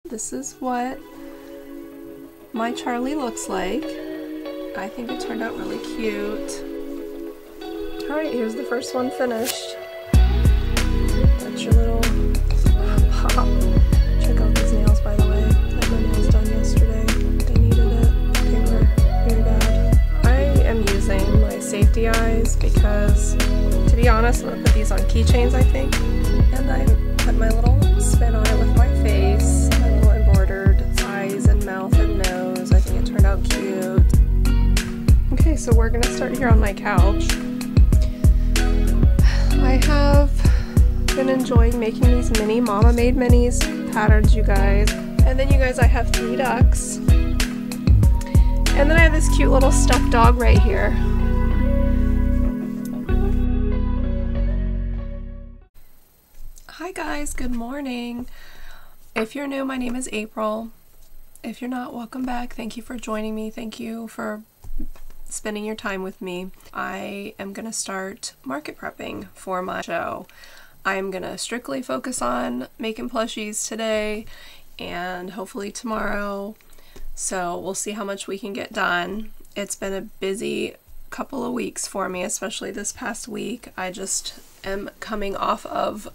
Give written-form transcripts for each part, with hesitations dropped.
This is what my Charlie looks like. I think it turned out really cute. Alright, here's the first one finished. That's your little pop. Check out these nails, by the way. I had my nails done yesterday. They needed it. They were very bad. I am using my safety eyes because, to be honest, I'm going to put these on keychains, I think. And I put my little spin on it with my face. My little embroidered eyes and mouth and nose. I think it turned out cute. Okay, so we're going to start here on my couch. I have been enjoying making these mini Mama Made Minis patterns, you guys. And then, you guys, I have 3 ducks. And then I have this cute little stuffed dog right here. Hi guys, good morning. If you're new, my name is April. If you're not, welcome back. Thank you for joining me. Thank you for spending your time with me. I am going to start market prepping for my show. I'm going to strictly focus on making plushies today and hopefully tomorrow. So we'll see how much we can get done. It's been a busy couple of weeks for me, especially this past week. I just am coming off of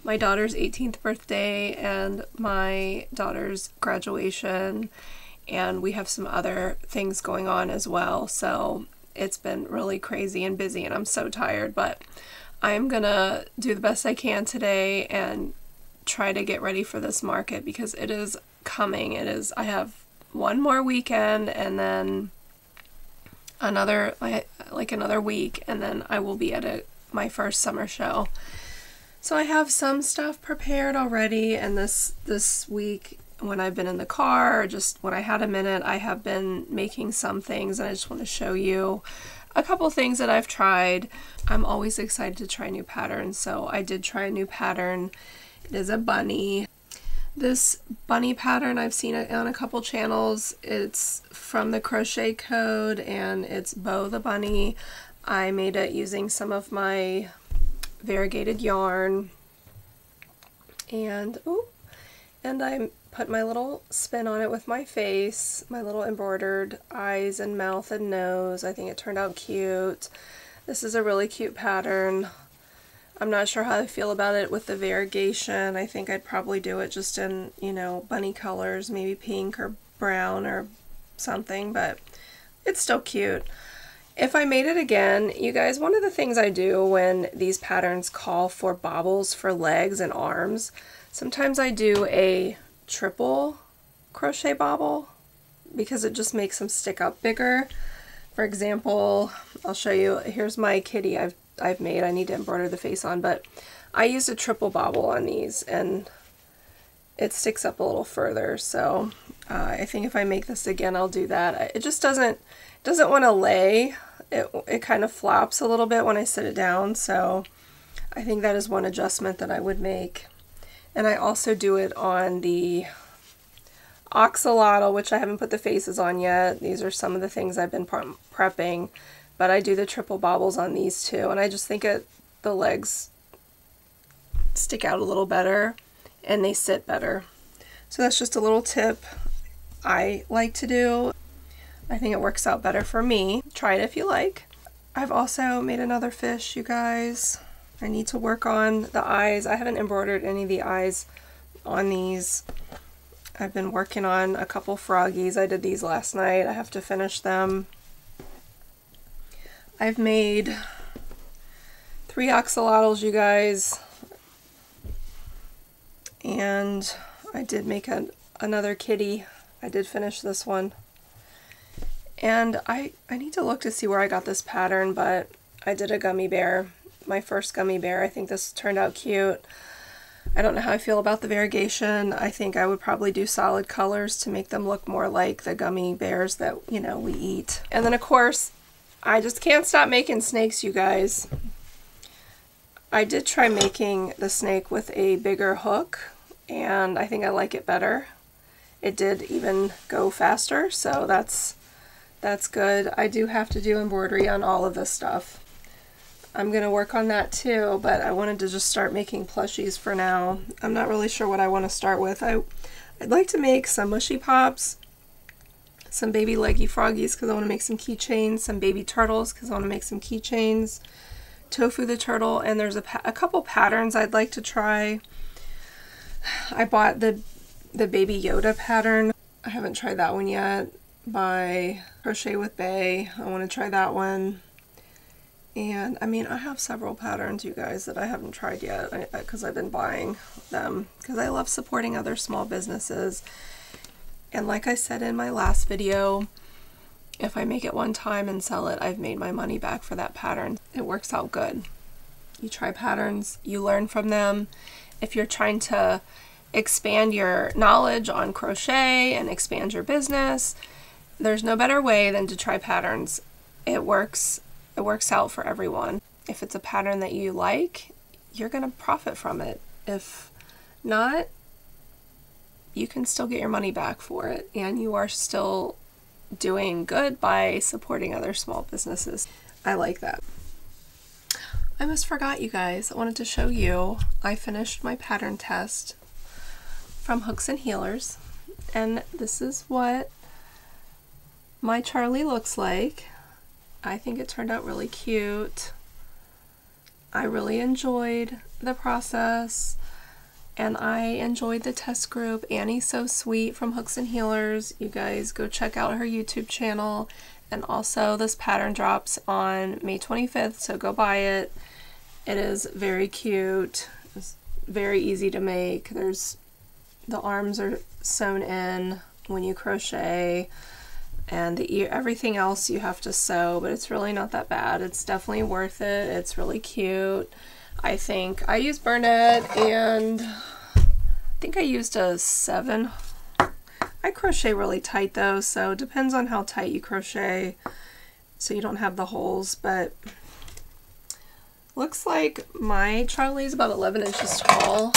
my daughter's 18th birthday and my daughter's graduation, and we have some other things going on as well, so it's been really crazy and busy and I'm so tired, but I'm gonna do the best I can today and try to get ready for this market because it is coming. I have one more weekend and then another week, and then I will be at my first summer show. So I have some stuff prepared already, and this week when I've been in the car or just when I had a minute, I have been making some things, and I just want to show you a couple things that I've tried. I'm always excited to try new patterns, so I did try a new pattern. It is a bunny. This bunny pattern, I've seen it on a couple channels. It's from the Crochet Code, and it's Beau the Bunny. I made it using some of my variegated yarn, and I put my little spin on it with my face, my little embroidered eyes and mouth and nose. I think it turned out cute. This is a really cute pattern. I'm not sure how I feel about it with the variegation. I think I'd probably do it just in, you know, bunny colors, maybe pink or brown or something, but it's still cute. If I made it again, you guys, one of the things I do when these patterns call for bobbles for legs and arms, sometimes I do a triple crochet bobble because it just makes them stick up bigger. For example, I'll show you, here's my kitty I've made. I need to embroider the face on, but I used a triple bobble on these and it sticks up a little further. So I think if I make this again, I'll do that. It just doesn't want to lay. It kind of flops a little bit when I sit it down, so I think that is one adjustment that I would make. And I also do it on the Axolotl, which I haven't put the faces on yet. These are some of the things I've been prepping, but I do the triple bobbles on these too, and I just think the legs stick out a little better and they sit better. So that's just a little tip I like to do. I think it works out better for me. Try it if you like. I've also made another fish, you guys. I need to work on the eyes. I haven't embroidered any of the eyes on these. I've been working on a couple froggies. I did these last night. I have to finish them. I've made 3 axolotls, you guys. And I did make another kitty. I did finish this one. And I need to look to see where I got this pattern, but I did a gummy bear, my first gummy bear. I think this turned out cute. I don't know how I feel about the variegation. I think I would probably do solid colors to make them look more like the gummy bears that, you know, we eat. And then of course, I just can't stop making snakes, you guys. I did try making the snake with a bigger hook, and I think I like it better. It did even go faster, so that's good. I do have to do embroidery on all of this stuff. I'm going to work on that too, but I wanted to just start making plushies for now. I'm not really sure what I want to start with. I I'd like to make some Mushy Pops, some baby leggy froggies because I want to make some keychains, some baby turtles because I want to make some keychains, Tofu the turtle, and there's a couple patterns I'd like to try. I bought the Baby Yoda pattern. I haven't tried that one yet, by Crochet with Beau. I want to try that one. And I mean, I have several patterns, you guys, that I haven't tried yet because I've been buying them because I love supporting other small businesses. And like I said in my last video, if I make it one time and sell it, I've made my money back for that pattern. It works out good. You try patterns, you learn from them. If you're trying to expand your knowledge on crochet and expand your business, there's no better way than to try patterns. It works out for everyone. If it's a pattern that you like, you're gonna profit from it. If not, you can still get your money back for it, and you are still doing good by supporting other small businesses. I like that. I almost forgot, you guys. I wanted to show you, I finished my pattern test from Hooks and Healers, and this is what my Charlie looks like. I think it turned out really cute. I really enjoyed the process, and I enjoyed the test group. Annie's so sweet from Hooks and Healers. You guys go check out her YouTube channel, and also this pattern drops on May 25th, so go buy it. It is very cute. It's very easy to make. The arms are sewn in when you crochet, and everything else you have to sew, but it's really not that bad. It's definitely worth it. It's really cute. I think I used Burnett, and I think I used a 7. I crochet really tight though, so it depends on how tight you crochet so you don't have the holes, but looks like my Charlie is about 11 inches tall.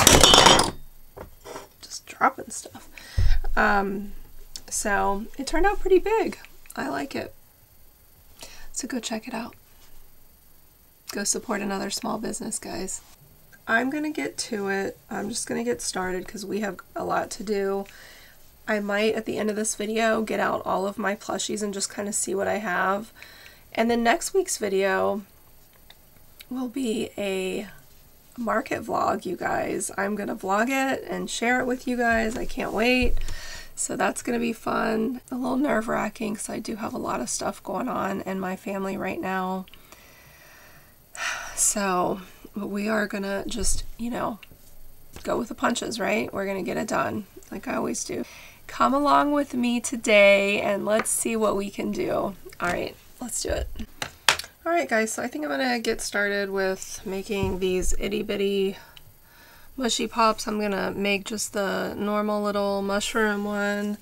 Just dropping stuff. So it turned out pretty big. I like it. So go check it out. Go support another small business, guys. I'm gonna get to it. I'm just gonna get started because we have a lot to do. I might, at the end of this video, get out all of my plushies and just kind of see what I have. And then next week's video will be a market vlog, you guys. I'm gonna vlog it and share it with you guys. I can't wait. So that's gonna be fun. A little nerve-wracking because I do have a lot of stuff going on in my family right now. So we are gonna just, you know, go with the punches, right? We're gonna get it done like I always do. Come along with me today and let's see what we can do. All right, let's do it. All right, guys, so I think I'm gonna get started with making these itty bitty Mushy Pops. I'm gonna make just the normal little mushroom one,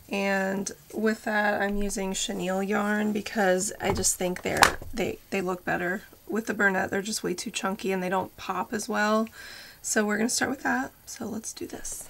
and with that I'm using chenille yarn because I just think they look better. With the Burnett, they're just way too chunky and they don't pop as well. So we're gonna start with that. So let's do this.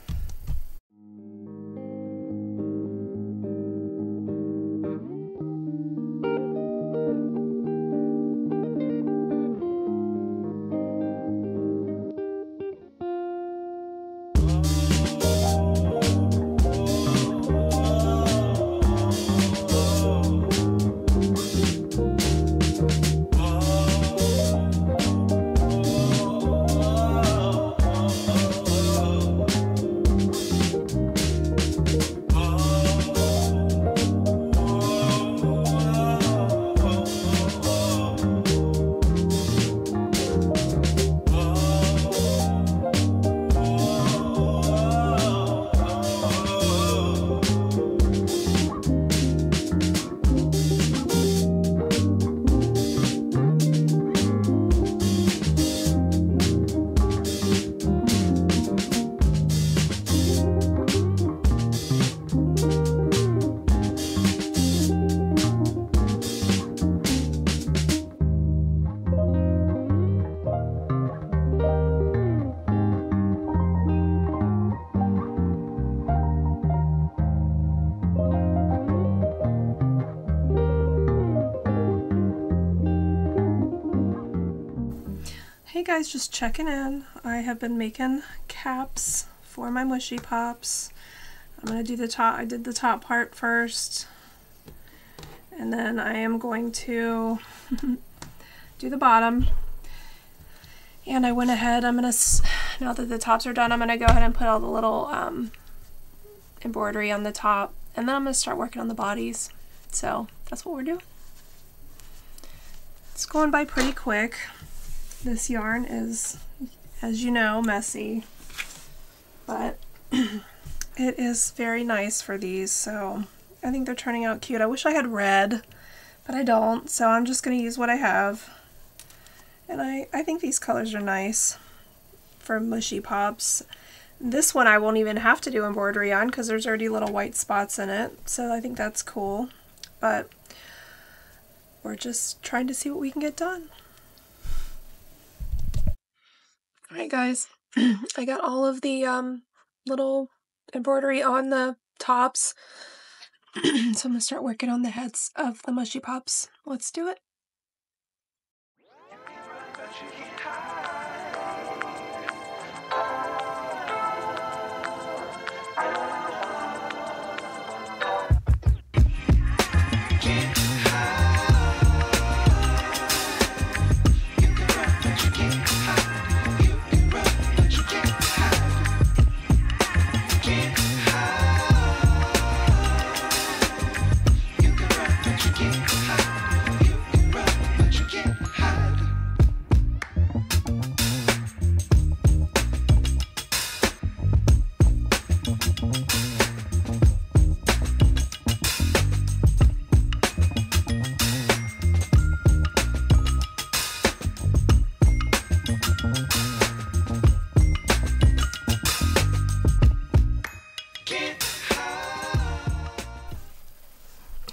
Hey guys, just checking in. I have been making caps for my Mushy Pops. I'm going to do the top. I did the top part first, and then I am going to do the bottom. And I went ahead, I'm going to, now that the tops are done, I'm going to go ahead and put all the little embroidery on the top, and then I'm going to start working on the bodies. So that's what we're doing. It's going by pretty quick. This yarn is, as you know, messy, but it is very nice for these, so I think they're turning out cute. I wish I had red, but I don't, so I'm just going to use what I have. And I think these colors are nice for Mushy Pops. This one I won't even have to do embroidery on because there's already little white spots in it, so I think that's cool. But we're just trying to see what we can get done. Alright guys, I got all of the little embroidery on the tops, so I'm going to start working on the heads of the Mushy Pops. Let's do it.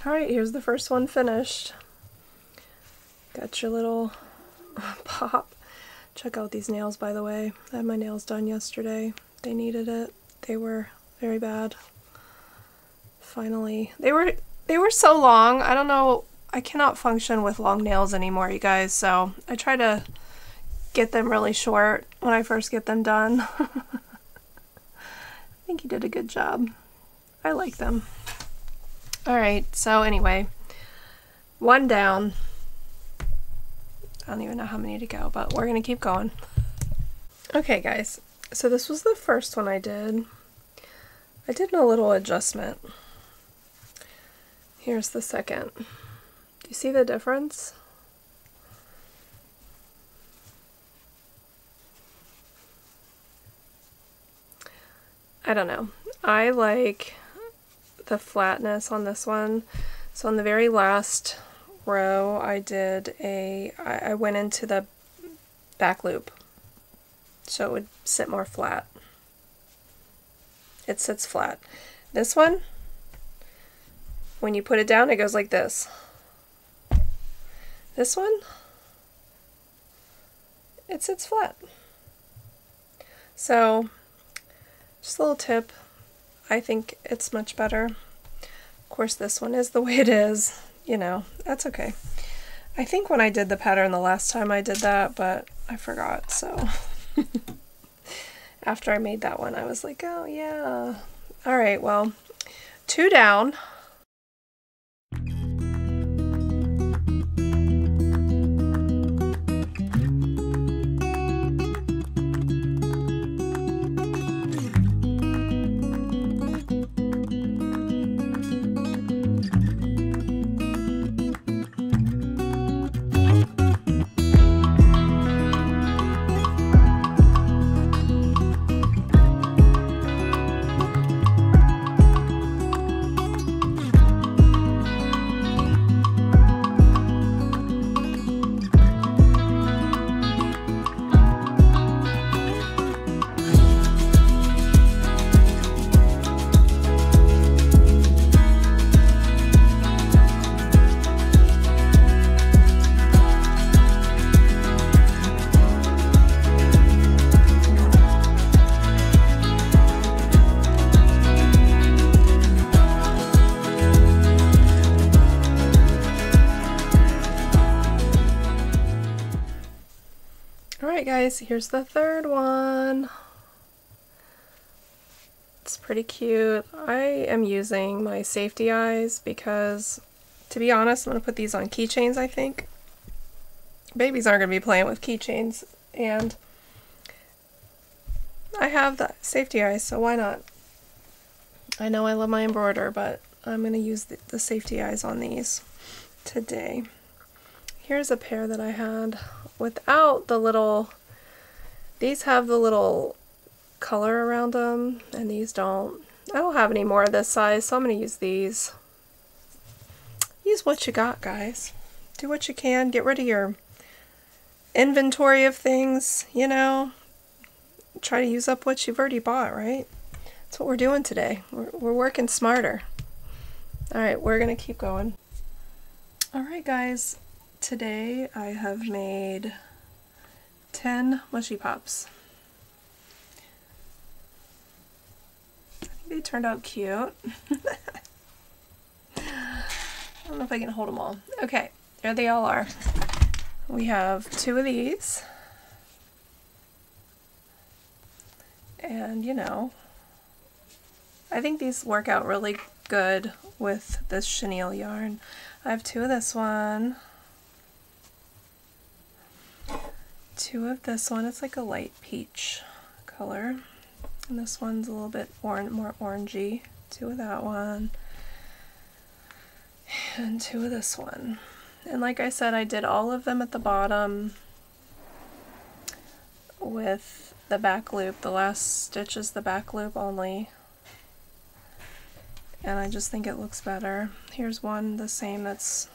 Alright, here's the first one finished. Got your little pop. Check out these nails, by the way. I had my nails done yesterday. They needed it. They were very bad. Finally. They were so long. I don't know. I cannot function with long nails anymore, you guys, so I try to get them really short when I first get them done. I think you did a good job. I like them. Alright, so anyway, one down. I don't even know how many to go, but we're going to keep going. Okay guys, so this was the first one I did. I did a little adjustment. Here's the second. Do you see the difference? I don't know. I like the flatness on this one. So on the very last row I did I went into the back loop so it would sit more flat. It sits flat. This one, when you put it down, it goes like this. This one, it sits flat. So just a little tip. I think it's much better. Of course, this one is the way it is. You know, that's okay. I think when I did the pattern the last time I did that, but I forgot, so. After I made that one, I was like, oh yeah. Alright, well, 2 down. Alright guys, here's the third one. It's pretty cute. I am using my safety eyes because, to be honest, I'm going to put these on keychains, I think. Babies aren't going to be playing with keychains, and I have the safety eyes, so why not? I know I love my embroider, but I'm going to use the safety eyes on these today. Here's a pair that I had without the little, these have the little color around them, and these don't. I don't have any more of this size, so I'm going to use these. Use what you got, guys. Do what you can. Get rid of your inventory of things, you know. Try to use up what you've already bought, right? That's what we're doing today. We're working smarter. Alright, we're going to keep going. Alright, guys. Today I have made 10 Mushy Pops. They turned out cute. I don't know if I can hold them all. Okay, there they all are. We have 2 of these. And, you know, I think these work out really good with this chenille yarn. I have 2 of this one. 2 of this one. It's like a light peach color. And this one's a little bit more orangey. 2 of that one. And 2 of this one. And like I said, I did all of them at the bottom with the back loop. The last stitch is the back loop only. And I just think it looks better. Here's one, the same, that's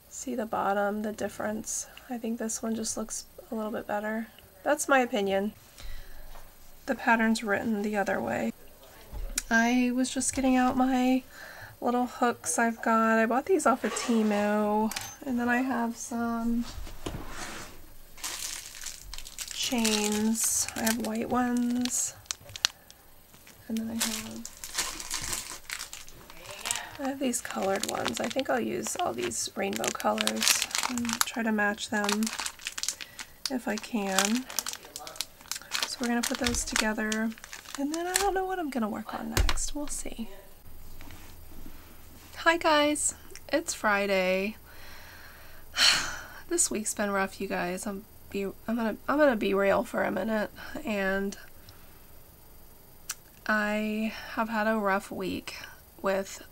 see the bottom, the difference. I think this one just looks a little bit better. That's my opinion. The pattern's written the other way. I was just getting out my little hooks I've got. I bought these off of Temu. And then I have some chains. I have white ones. And then I have these colored ones. I think I'll use all these rainbow colors and try to match them if I can. So we're going to put those together. And then I don't know what I'm going to work on next. We'll see. Hi guys, it's Friday. This week's been rough, you guys. I'm gonna be real for a minute, and I have had a rough week with.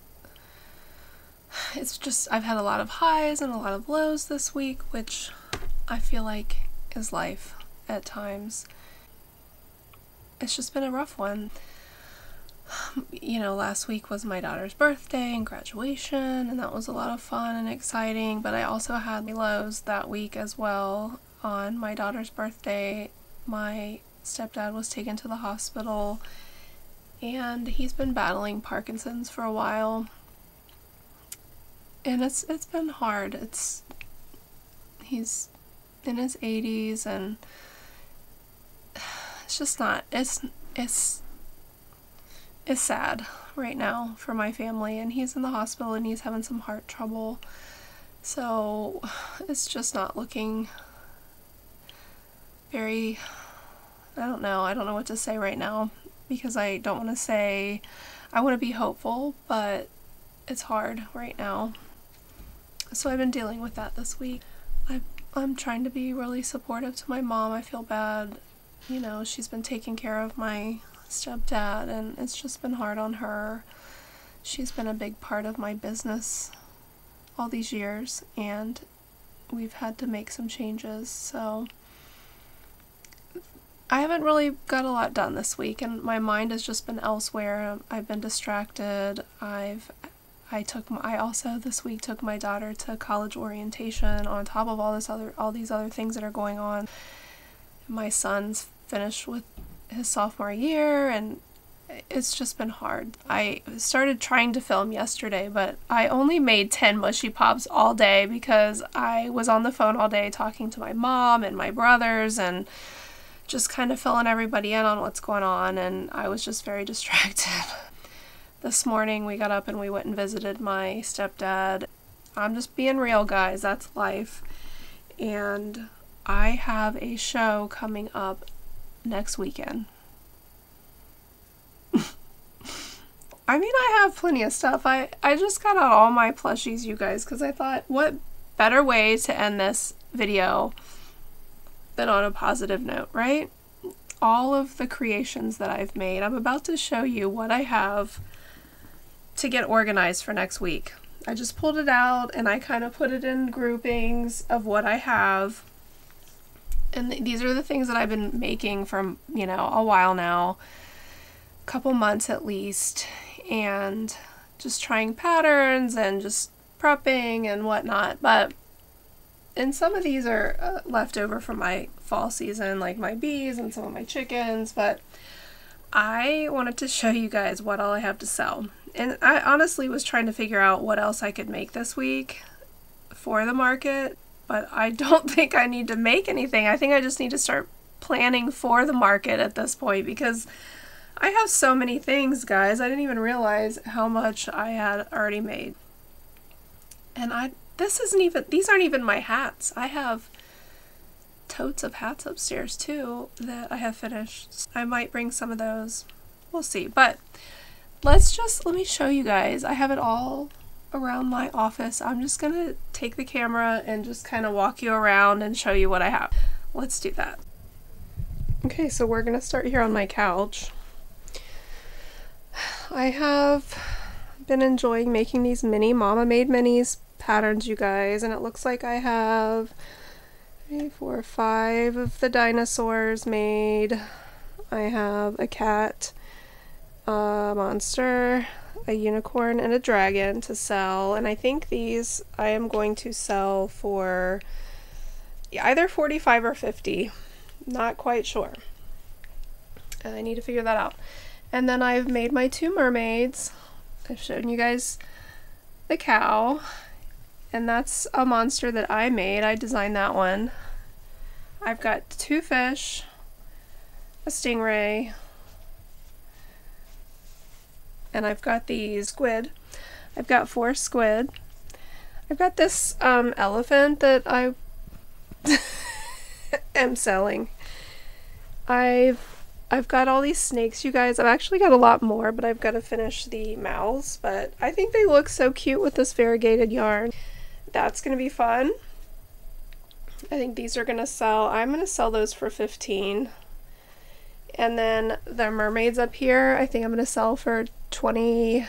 It's just I've had a lot of highs and a lot of lows this week, which I feel like is life at times. It's just been a rough one. You know, last week was my daughter's birthday and graduation, and that was a lot of fun and exciting, but I also had lows that week as well. On my daughter's birthday, my stepdad was taken to the hospital, and he's been battling Parkinson's for a while, and it's been hard. He's in his 80s, and it's just not, it's sad right now for my family, and he's in the hospital and he's having some heart trouble, so it's just not looking very, I don't know what to say right now, because I don't want to say, I want to be hopeful, but it's hard right now. So I've been dealing with that this week. I'm trying to be really supportive to my mom. I feel bad, you know, she's been taking care of my stepdad, and it's just been hard on her. She's been a big part of my business all these years, and we've had to make some changes, so I haven't really got a lot done this week, and my mind has just been elsewhere. I've been distracted. I also this week took my daughter to college orientation on top of all these other things that are going on. My son's finished with his sophomore year, and it's just been hard. I started trying to film yesterday, but I only made 10 Mushy Pops all day because I was on the phone all day talking to my mom and my brothers and just kind of filling everybody in on what's going on, and I was just very distracted. This morning we got up and we went and visited my stepdad. I'm just being real, guys, that's life. And I have a show coming up next weekend. I mean, I have plenty of stuff. I just got out all my plushies, you guys, because I thought, what better way to end this video than on a positive note, right? All of the creations that I've made. I'm about to show you what I have to get organized for next week. I just pulled it out and I kind of put it in groupings of what I have. And these are the things that I've been making for, you know, a while now, a couple months at least, and just trying patterns and just prepping and whatnot. And some of these are left over from my fall season, like my bees and some of my chickens, but I wanted to show you guys what all I have to sell. And I honestly was trying to figure out what else I could make this week for the market, but I don't think I need to make anything. I think I just need to start planning for the market at this point, because I have so many things, guys. I didn't even realize how much I had already made. And these aren't even my hats. I have totes of hats upstairs too that I have finished. I might bring some of those. We'll see. But let me show you guys. I have it all around my office. I'm just gonna take the camera and just kind of walk you around and show you what I have. Let's do that. Okay, so we're gonna start here on my couch. I have been enjoying making these mini Mama Made Minis patterns, you guys, and it looks like I have 3, 4, 5 of the dinosaurs made. I have a cat, a monster, a unicorn, and a dragon to sell, and I think these I am going to sell for either 45 or 50. Not quite sure. And I need to figure that out. And then I've made my 2 mermaids. I've shown you guys the cow, and that's a monster that I made. I designed that one. I've got 2 fish, a stingray, and I've got these squid. I've got 4 squid. I've got this elephant that I am selling. I've got all these snakes, you guys. I've actually got a lot more, but I've got to finish the mouths. But I think they look so cute with this variegated yarn. That's going to be fun. I think these are going to sell. I'm going to sell those for 15. And then the mermaids up here, I think I'm going to sell for 22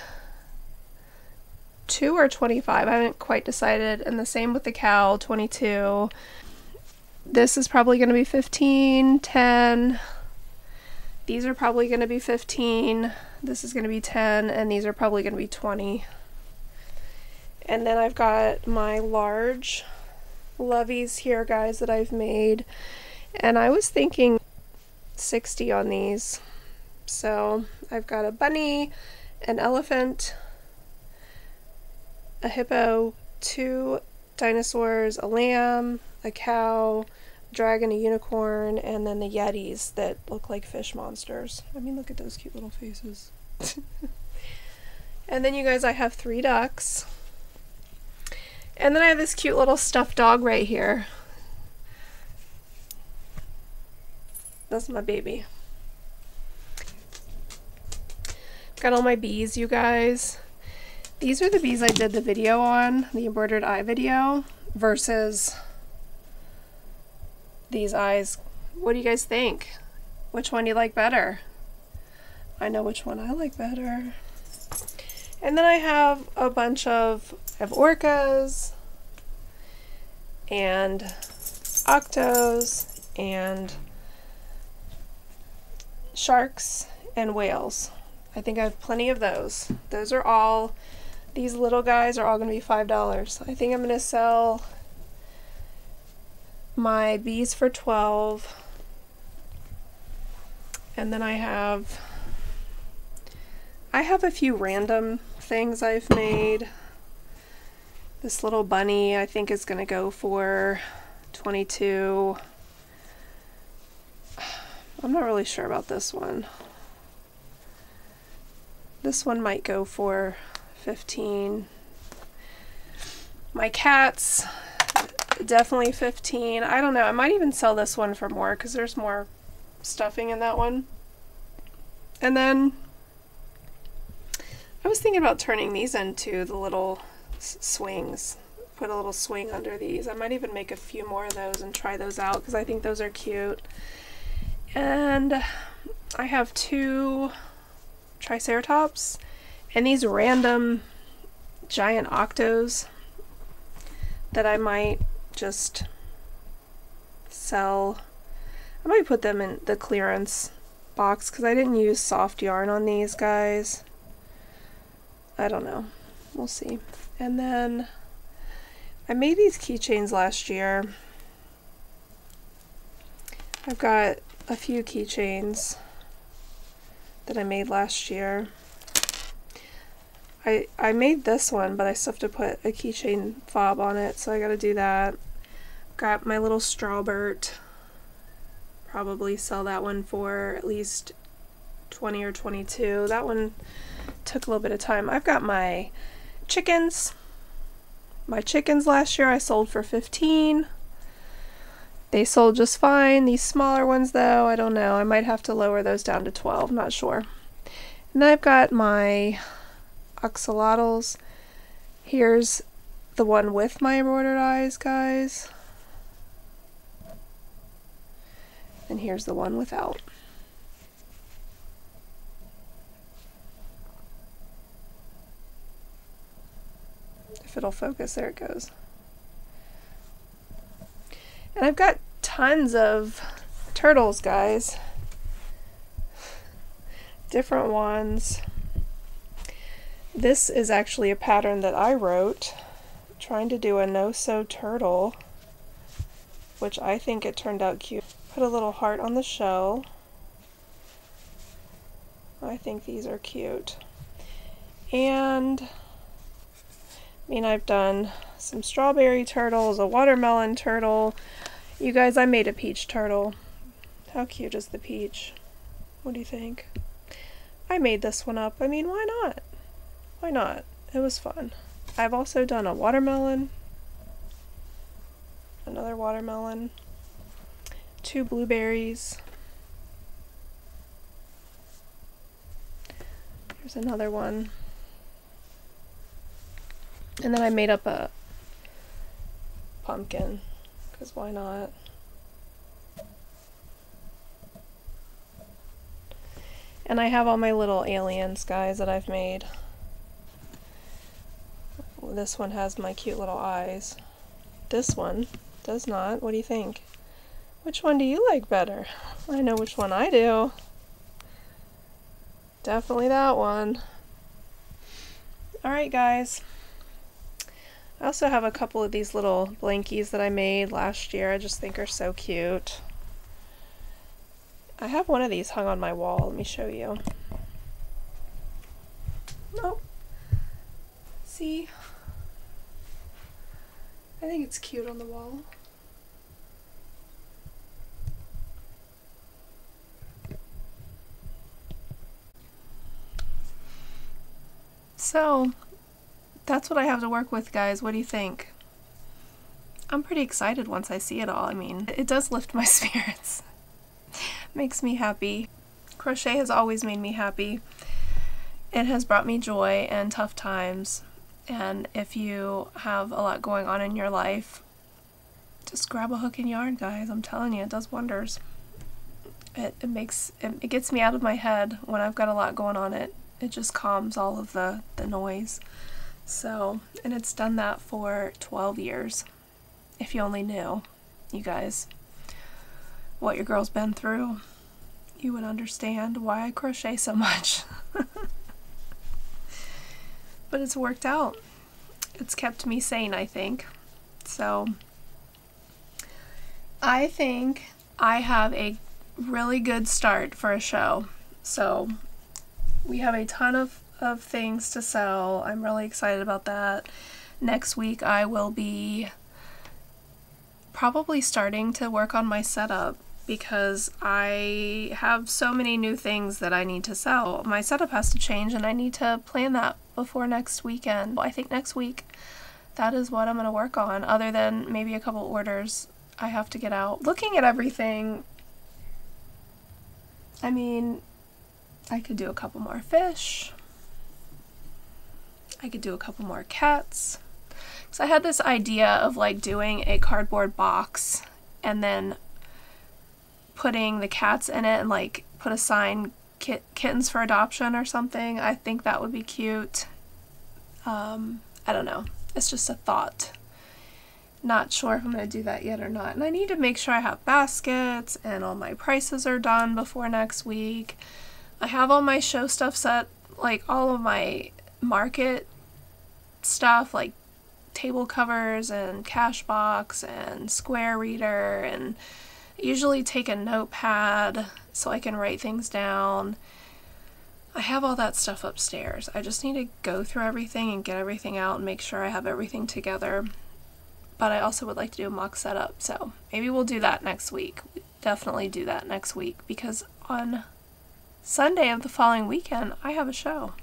or 25. I haven't quite decided. And the same with the cow, 22. This is probably going to be 15, 10. These are probably going to be 15, this is going to be 10, and these are probably going to be 20. And then I've got my large Loveys here, guys, that I've made. And I was thinking 60 on these. So I've got a bunny, an elephant, a hippo, 2 dinosaurs, a lamb, a cow, dragon, a unicorn, and then the yetis that look like fish monsters. I mean, look at those cute little faces. And then, you guys, I have 3 ducks. And then I have this cute little stuffed dog right here. That's my baby. Got all my bees, you guys. These are the bees I did the video on, the embroidered eye video, versus these eyes. What do you guys think? Which one do you like better? I know which one I like better. And then I have a bunch of, I have orcas and octos and sharks and whales. I think I have plenty of those. Those are all, these little guys are all going to be $5. I think I'm going to sell my bees for 12, and then I have a few random things I've made. This little bunny I think is going to go for 22. I'm not really sure about this one. This one might go for 15. My cats, definitely 15. I don't know. I might even sell this one for more because there's more stuffing in that one. And then I was thinking about turning these into the little swings. Put a little swing under these. I might even make a few more of those and try those out because I think those are cute. And I have 2 Triceratops and these random giant octos that I might just sell. I might put them in the clearance box because I didn't use soft yarn on these guys. I don't know. We'll see. And then I made these keychains last year. I've got a few keychains that I made last year. I made this one, but I still have to put a keychain fob on it, so I gotta do that. Got my little Strawbert. Probably sell that one for at least 20 or 22. That one took a little bit of time. I've got my chickens. My chickens last year I sold for 15. They sold just fine. These smaller ones though, I don't know. I might have to lower those down to 12, not sure. And then I've got my axolotls. Here's the one with my embroidered eyes, guys. And here's the one without. If it'll focus, there it goes. And I've got tons of turtles, guys. Different ones. This is actually a pattern that I wrote, trying to do a no-sew turtle, which I think it turned out cute. Put a little heart on the shell. I think these are cute. And I mean, I've done some strawberry turtles, a watermelon turtle. You guys, I made a peach turtle. How cute is the peach? What do you think? I made this one up. I mean, why not? Why not? It was fun. I've also done a watermelon, another watermelon, 2 blueberries. Here's another one. And then I made up a pumpkin, because why not? And I have all my little aliens, guys, that I've made. This one has my cute little eyes. This one does not. What do you think? Which one do you like better? I know which one I do. Definitely that one. Alright, guys. I also have a couple of these little blankies that I made last year. I just think are so cute. I have one of these hung on my wall. Let me show you. Oh. See? I think it's cute on the wall. So, that's what I have to work with, guys. What do you think? I'm pretty excited once I see it all. I mean, it does lift my spirits. Makes me happy. Crochet has always made me happy. It has brought me joy in tough times. And if you have a lot going on in your life, just grab a hook and yarn, guys. I'm telling you, it does wonders. It gets me out of my head when I've got a lot going on. It just calms all of the noise. So, and it's done that for 12 years. If you only knew, you guys, what your girl's been through, you would understand why I crochet so much. But it's worked out. It's kept me sane, I think. So, I think I have a really good start for a show. So, we have a ton of things to sell. I'm really excited about that. Next week I will be probably starting to work on my setup because I have so many new things that I need to sell. My setup has to change and I need to plan that before next weekend. I think next week that is what I'm going to work on, other than maybe a couple orders I have to get out. Looking at everything, I mean, I could do a couple more fish. I could do a couple more cats. So I had this idea of like doing a cardboard box and then putting the cats in it and like put a sign, kittens for adoption or something. I think that would be cute. I don't know. It's just a thought. Not sure if I'm going to do that yet or not. And I need to make sure I have baskets and all my prices are done before next week. I have all my show stuff set, like all of my market stuff, like table covers and cash box and square reader, and I usually take a notepad so I can write things down. I have all that stuff upstairs. I just need to go through everything and get everything out and make sure I have everything together. But I also would like to do a mock setup, so maybe we'll do that next week. Definitely do that next week, because on Sunday of the following weekend I have a show.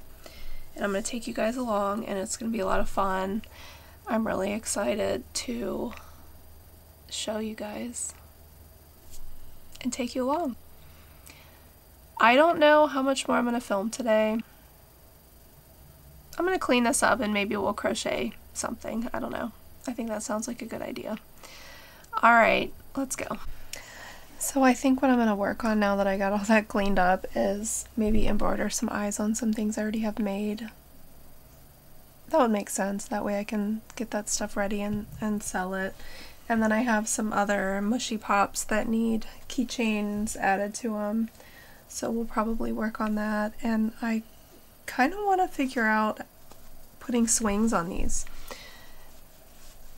And I'm going to take you guys along, and it's going to be a lot of fun. I'm really excited to show you guys and take you along. I don't know how much more I'm going to film today. I'm going to clean this up and maybe we'll crochet something. I don't know. I think that sounds like a good idea. Alright, let's go. So I think what I'm going to work on now that I got all that cleaned up is maybe embroider some eyes on some things I already have made. That would make sense. That way I can get that stuff ready and sell it. And then I have some other Mushy Pops that need keychains added to them. So we'll probably work on that. And I kind of want to figure out putting swings on these.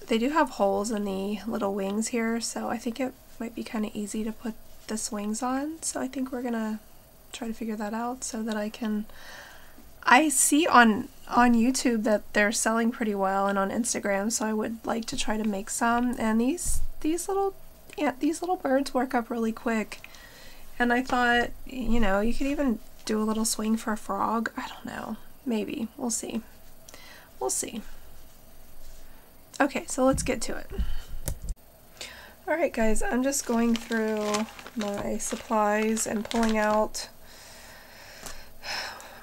They do have holes in the little wings here, so I think it might be kind of easy to put the swings on. So I think we're gonna try to figure that out so that I can... I see on YouTube that they're selling pretty well, and on Instagram, so I would like to try to make some. And these little birds work up really quick. And I thought, you know, you could even do a little swing for a frog. I don't know. Maybe. We'll see. We'll see. Okay, so let's get to it. Alright guys, I'm just going through my supplies and pulling out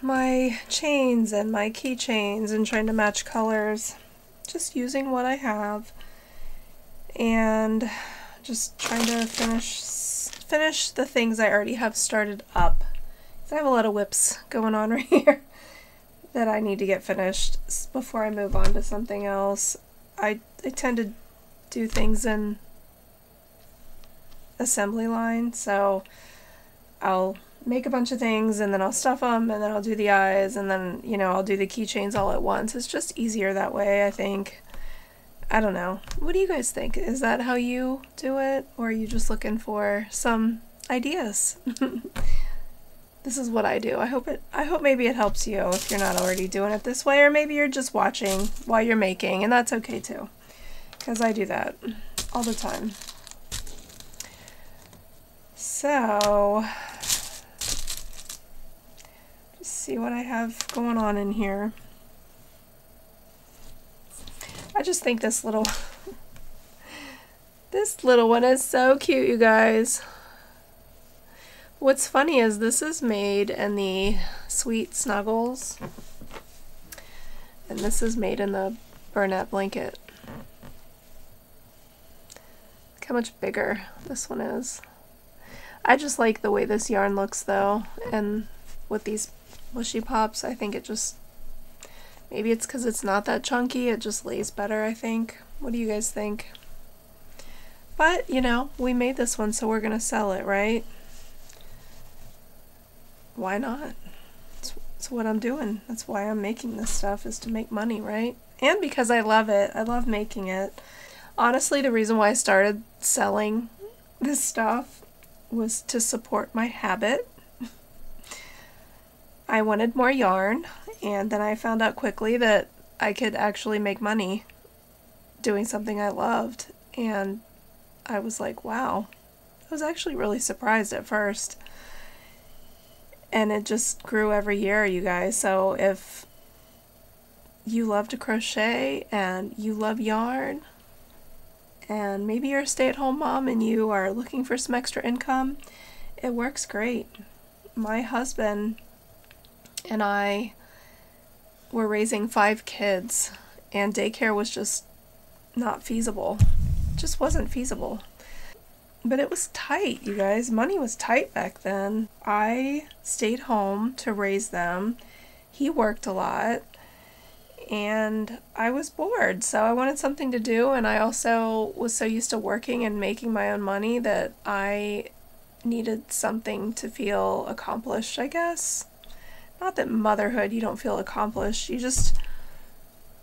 my chains and my keychains and trying to match colors. Just using what I have and just trying to finish the things I already have started up. So I have a lot of whips going on right here that I need to get finished before I move on to something else. I tend to do things in assembly line, so I'll make a bunch of things and then I'll stuff them and then I'll do the eyes and then, you know, I'll do the keychains all at once. It's just easier that way, I think. I don't know. What do you guys think? Is that how you do it, or are you just looking for some ideas? This is what I do. I hope maybe it helps you if you're not already doing it this way, or maybe you're just watching while you're making, and that's okay too, because I do that all the time. So, just see what I have going on in here. I just think this little one is so cute, you guys. What's funny is this is made in the Sweet Snuggles, and this is made in the Burnett blanket. Look how much bigger this one is. I just like the way this yarn looks though, and with these Mushy Pops, I think it just, maybe it's because it's not that chunky, it just lays better, I think. What do you guys think? But, you know, we made this one, so we're gonna sell it, right? Why not? That's what I'm doing. That's why I'm making this stuff, is to make money, right? And because I love it. I love making it. Honestly, the reason why I started selling this stuff was to support my habit. I wanted more yarn, and then I found out quickly that I could actually make money doing something I loved, and I was like, wow. I was actually really surprised at first. And it just grew every year, you guys. So if you love to crochet and you love yarn, and maybe you're a stay-at-home mom and you are looking for some extra income, it works great. My husband and I were raising 5 kids, and daycare was just not feasible. It just wasn't feasible. But it was tight, you guys. Money was tight back then. I stayed home to raise them. He worked a lot, and I was bored, so I wanted something to do, and I also was so used to working and making my own money that I needed something to feel accomplished, I guess. Not that motherhood you don't feel accomplished,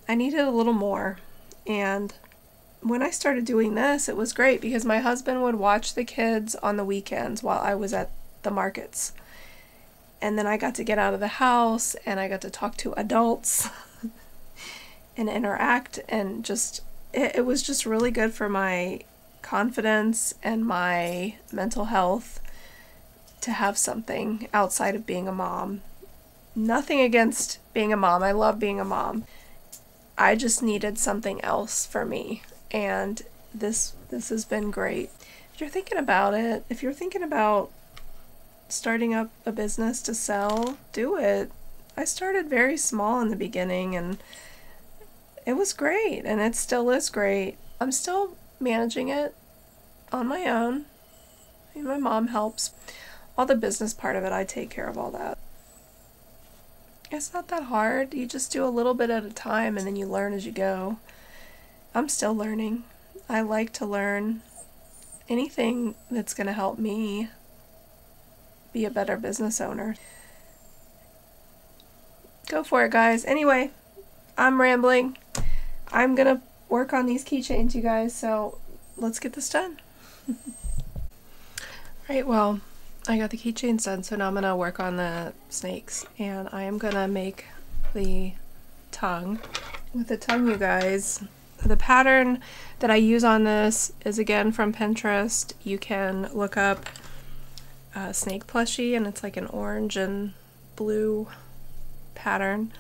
I needed a little more. And when I started doing this, it was great because my husband would watch the kids on the weekends while I was at the markets. And then I got to get out of the house and I got to talk to adults and interact, and just it was just really good for my confidence and my mental health to have something outside of being a mom. Nothing against being a mom. I love being a mom. I just needed something else for me, and this has been great. If you're thinking about it, if you're thinking about starting up a business to sell, do it. I started very small in the beginning, and it was great, and it still is great. I'm still managing it on my own. My mom helps. All the business part of it, I take care of all that. It's not that hard. You just do a little bit at a time, and then you learn as you go. I'm still learning. I like to learn anything that's going to help me be a better business owner. Go for it, guys. Anyway, I'm rambling. I'm going to work on these keychains, you guys, so let's get this done. Right, well, I got the keychains done, so now I'm going to work on the snakes, and I am going to make the tongue. With the tongue, you guys, the pattern that I use on this is again from Pinterest. You can look up snake plushie, and it's like an orange and blue pattern.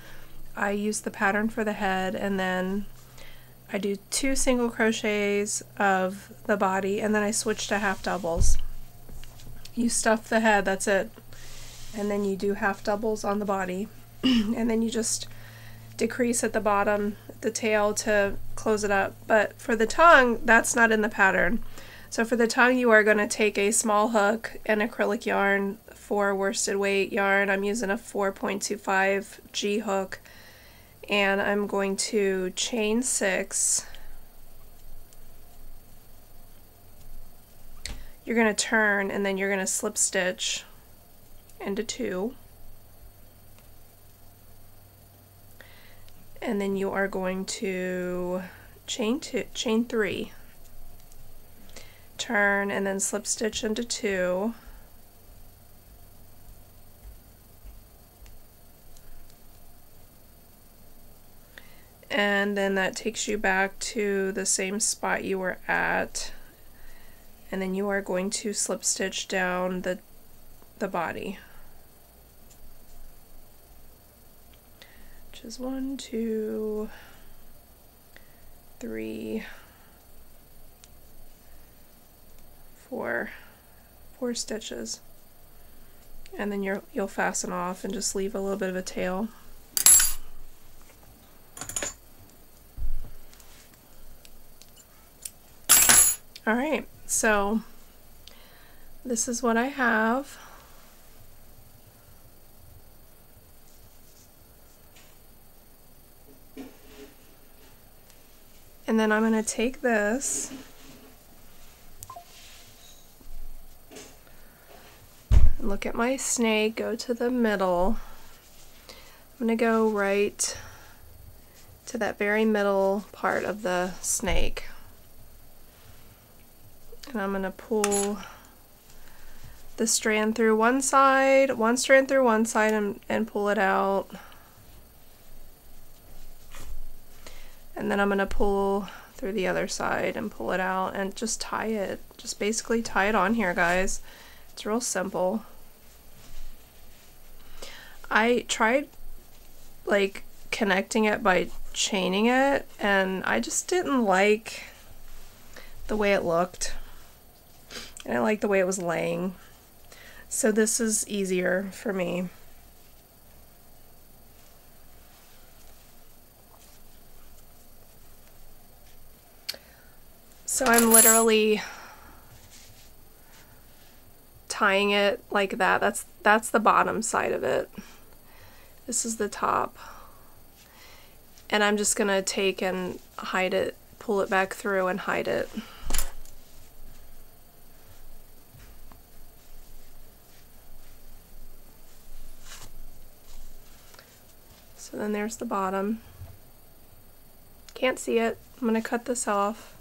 I use the pattern for the head, and then I do 2 single crochets of the body, and then I switch to half doubles. You stuff the head, that's it, and then you do half doubles on the body, and then you just decrease at the bottom, the tail, to close it up. But for the tongue, that's not in the pattern. So for the tongue, you are going to take a small hook and acrylic yarn for worsted weight yarn. I'm using a 4.25 G hook, and I'm going to chain 6. You're going to turn, and then you're going to slip stitch into 2. And then you are going to chain 3. Turn, and then slip stitch into 2. And then that takes you back to the same spot you were at. And then you are going to slip stitch down the body. Which is 1, 2, 3, 4 stitches. And then you'll fasten off and just leave a little bit of a tail. Alright, so this is what I have. And then I'm going to take this and look at my snake, go to the middle. I'm going to go right to that very middle part of the snake. And I'm going to pull the strand through one side, one strand through one side, and pull it out. And then I'm going to pull through the other side and pull it out and just tie it. Just basically tie it on here, guys. It's real simple. I tried like connecting it by chaining it, and I just didn't like the way it looked. I didn't like the way it was laying. So this is easier for me. So I'm literally tying it like that. That's the bottom side of it. This is the top. And I'm just gonna take and hide it, pull it back through and hide it. So then there's the bottom. Can't see it. I'm gonna cut this off.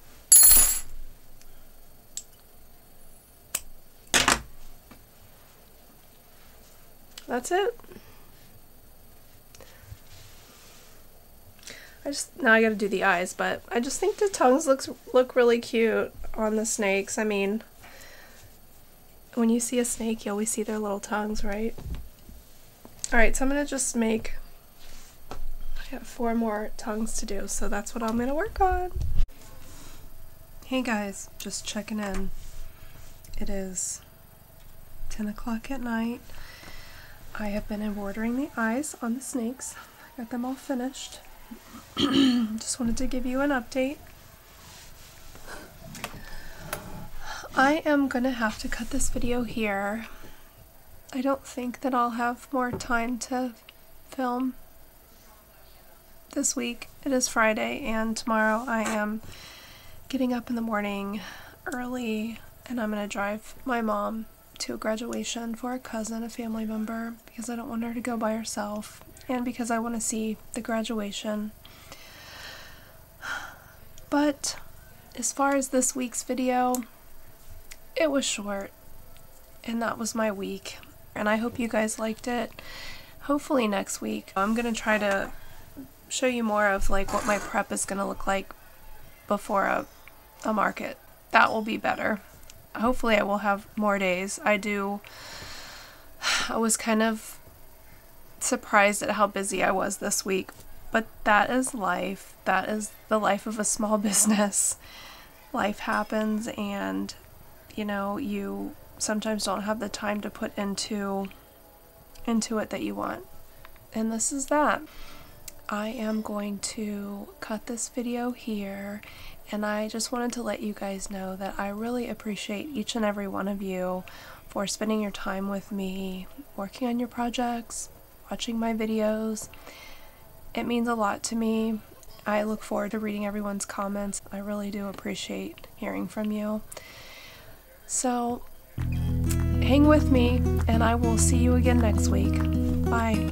That's it. Now I gotta do the eyes, but I just think the tongues look really cute on the snakes. I mean, when you see a snake, you always see their little tongues, right? Alright, so I'm gonna just make, I got 4 more tongues to do, so that's what I'm gonna work on. Hey guys, just checking in. It is 10 o'clock at night. I have been embroidering the eyes on the snakes. I got them all finished. Just wanted to give you an update. I am gonna have to cut this video here. I don't think that I'll have more time to film this week. It is Friday, and tomorrow I am getting up in the morning early, and I'm gonna drive my mom to a graduation for a cousin, a family member, because I don't want her to go by herself, and because I want to see the graduation. But as far as this week's video, it was short, and that was my week, and I hope you guys liked it. Hopefully next week I'm gonna try to show you more of like what my prep is gonna look like before a market. That will be better. Hopefully I will have more days. I was kind of surprised at how busy I was this week, but that is life. That is the life of a small business. Life happens, and you know, you sometimes don't have the time to put into it that you want. And this is that. I am going to cut this video here, and I just wanted to let you guys know that I really appreciate each and every one of you for spending your time with me, working on your projects, watching my videos. It means a lot to me. I look forward to reading everyone's comments. I really do appreciate hearing from you. So hang with me, and I will see you again next week. Bye.